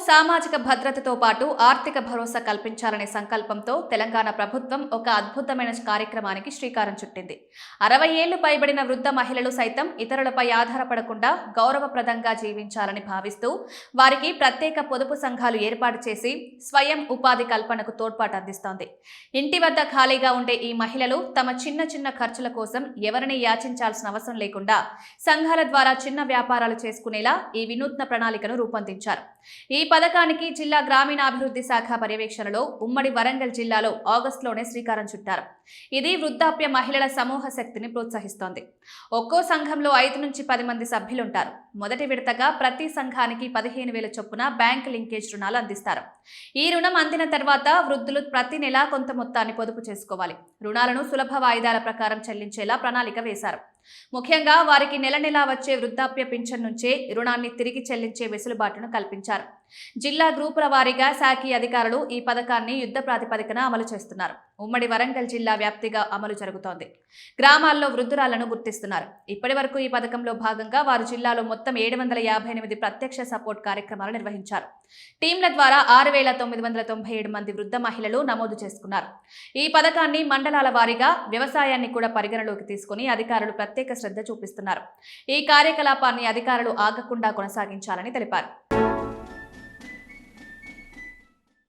సామాజిక భద్రతతో పాటు ఆర్థిక భరోసా కల్పించాలనే సంకల్పంతో తెలంగాణ ప్రభుత్వం ఒక అద్భుతమైన కార్యక్రమానికి శ్రీకారం చుట్టింది. 60 ఏళ్లు పైబడిన వృద్ధ మహిళలు సైతం ఇతరులపై ఆధారపడకుండా గౌరవప్రదంగా జీవించాలని భావిస్తూ వారికి ప్రత్యేక పొదుపు సంఘాలు ఏర్పాటు చేసి స్వయం ఉపాధి కల్పనకు తోడ్పాటు అందిస్తోంది. ఇంటి వద్ద ఖాళీగా ఉండే ఈ మహిళలు తమ చిన్న చిన్న ఖర్చుల కోసం ఎవరిని యాచించాల్సిన అవసరం లేకుండా సంఘాల ద్వారా చిన్న వ్యాపారాలు చేసుకునేలా ఈ వినూత్న ప్రణాళికను రూపొందించారు. ఈ పథకానికి జిల్లా గ్రామీణాభివృద్ధి శాఖ పర్యవేక్షణలో ఉమ్మడి వరంగల్ జిల్లాలో ఆగస్టులోనే శ్రీకారం చుట్టారు. ఇది వృద్ధాప్య మహిళల సమూహ శక్తిని ప్రోత్సహిస్తోంది. ఒక్కో సంఘంలో 5 నుంచి 10 మంది సభ్యులుంటారు. మొదటి విడతగా ప్రతి సంఘానికి 15,000 చొప్పున బ్యాంక్ లింకేజ్ రుణాలు అందిస్తారు. ఈ రుణం అందిన తర్వాత వృద్ధులు ప్రతి నెలా కొంత మొత్తాన్ని పొదుపు చేసుకోవాలి. రుణాలను సులభ వాయిదాల ప్రకారం చెల్లించేలా ప్రణాళిక వేశారు. ముఖ్యంగా వారికి నెల నెలా వచ్చే వృద్ధాప్య పింఛన్ నుంచే రుణాన్ని తిరిగి చెల్లించే వెసులుబాటును కల్పించారు. జిల్లా గ్రూపుల వారీగా శాఖీ అధికారులు ఈ పథకాన్ని యుద్ధ ప్రాతిపదికన అమలు చేస్తున్నారు. ఉమ్మడి వరంగల్ జిల్లా వ్యాప్తిగా అమలు జరుగుతోంది. గ్రామాల్లో వృద్ధురాలను గుర్తిస్తున్నారు. ఇప్పటి వరకు ఈ పథకంలో భాగంగా వారు జిల్లాలో మొత్తం 758 ప్రత్యక్ష సపోర్ట్ కార్యక్రమాలు నిర్వహించారు. టీంల ద్వారా 6,997 మంది వృద్ధ మహిళలు నమోదు చేసుకున్నారు. ఈ పథకాన్ని మండలాల వారీగా వ్యవసాయాన్ని కూడా పరిగణలోకి తీసుకుని అధికారులు ప్రత్యేక శ్రద్ధ చూపిస్తున్నారు. ఈ కార్యకలాపాన్ని అధికారులు ఆగకుండా కొనసాగించాలని తెలిపారు.